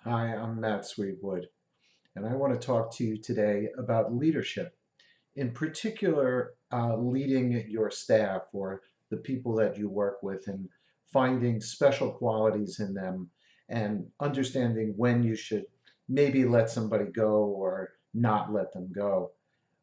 Hi, I'm Matt Sweetwood, and I want to talk to you today about leadership. In particular, leading your staff or the people that you work with and finding special qualities in them and understanding when you should maybe let somebody go or not let them go.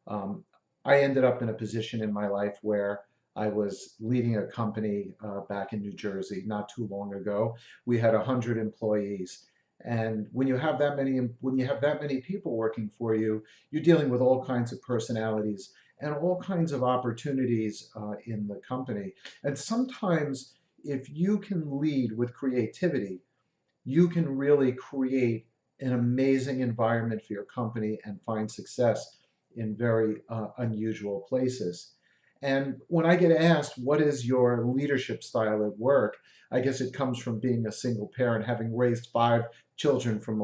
Um, I ended up in a position in my life where I was leading a company back in New Jersey not too long ago. We had 100 employees. And when you have that many people working for you, you're dealing with all kinds of personalities and all kinds of opportunities in the company. And sometimes, if you can lead with creativity, you can really create an amazing environment for your company and find success in very unusual places. And when I get asked, what is your leadership style at work? I guess it comes from being a single parent, having raised five children from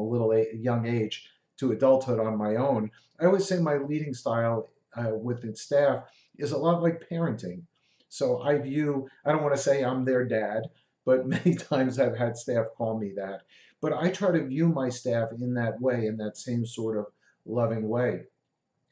young age to adulthood on my own. I always say my leading style with its staff is a lot like parenting. So I don't want to say I'm their dad, but many times I've had staff call me that. But I try to view my staff in that way, in that same sort of loving way.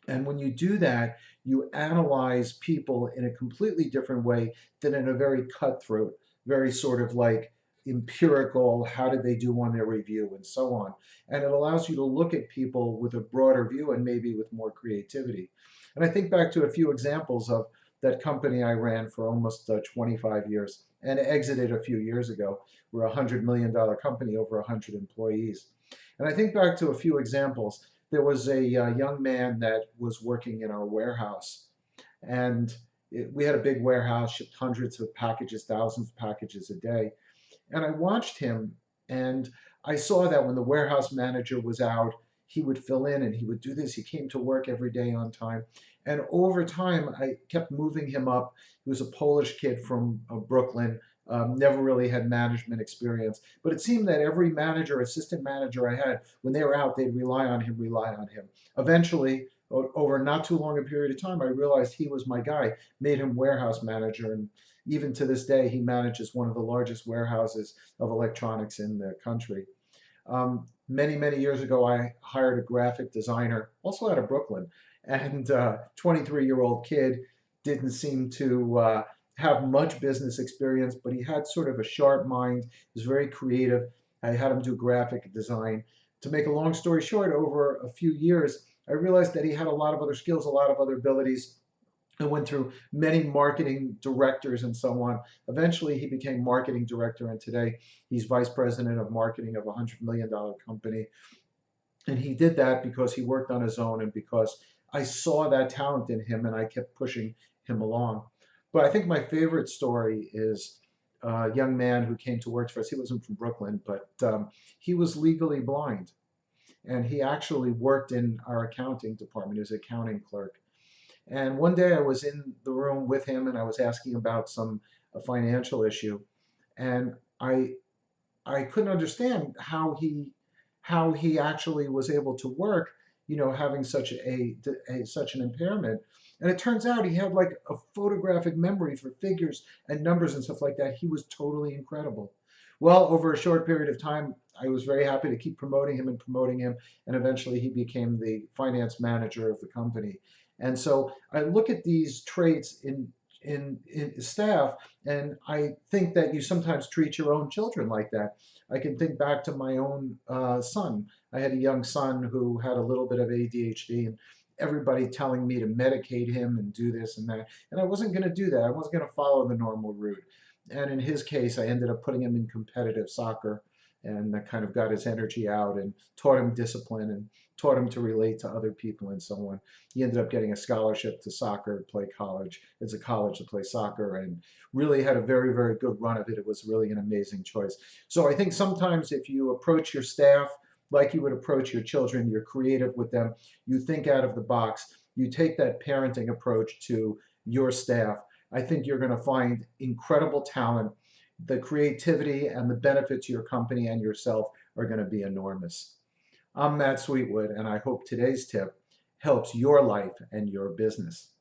And when you do that, you analyze people in a completely different way than in a very cutthroat, very sort of like empirical, how did they do on their review and so on. And it allows you to look at people with a broader view and maybe with more creativity. And I think back to a few examples of that company I ran for almost 25 years and exited a few years ago. We're a $100 million company, over 100 employees. And I think back to a few examples. There was a young man that was working in our warehouse, and we had a big warehouse, shipped hundreds of packages, thousands of packages a day. And I watched him, and I saw that when the warehouse manager was out, he would fill in and he would do this. He came to work every day on time. And over time, I kept moving him up. He was a Polish kid from Brooklyn, never really had management experience. But it seemed that every manager, assistant manager I had, when they were out, they'd rely on him. Eventually, over not too long a period of time, I realized he was my guy, made him warehouse manager. And even to this day, he manages one of the largest warehouses of electronics in the country. Many years ago, I hired a graphic designer, also out of Brooklyn, and 23-year-old kid, didn't seem to have much business experience, but he had sort of a sharp mind. He was very creative. I had him do graphic design. To make a long story short, over a few years, I realized that he had a lot of other skills, a lot of other abilities. I went through many marketing directors and so on. Eventually, he became marketing director, and today he's vice president of marketing of a $100 million company. And he did that because he worked on his own and because I saw that talent in him and I kept pushing him along. But I think my favorite story is a young man who came to work for us. He wasn't from Brooklyn, but he was legally blind. And he actually worked in our accounting department. He was an accounting clerk. And one day I was in the room with him and I was asking about some a financial issue, and I couldn't understand how he actually was able to work, having such an impairment. And it turns out he had like a photographic memory for figures and numbers and stuff like that. He was totally incredible. Well, over a short period of time, I was very happy to keep promoting him, and eventually he became the finance manager of the company. And so I look at these traits in staff, and I think that you sometimes treat your own children like that. I can think back to my own son. I had a young son who had a little bit of ADHD, and everybody telling me to medicate him and do this and that. And I wasn't going to do that. I wasn't going to follow the normal route. And in his case, I ended up putting him in competitive soccer, and that kind of got his energy out and taught him discipline and taught him to relate to other people and so on. He ended up getting a scholarship to soccer, to play college. It's a college to play soccer, and really had a very good run of it. It was really an amazing choice. So I think sometimes if you approach your staff like you would approach your children, you're creative with them, you think out of the box, you take that parenting approach to your staff, I think you're going to find incredible talent. The creativity and the benefit to your company and yourself are going to be enormous. I'm Matt Sweetwood, and I hope today's tip helps your life and your business.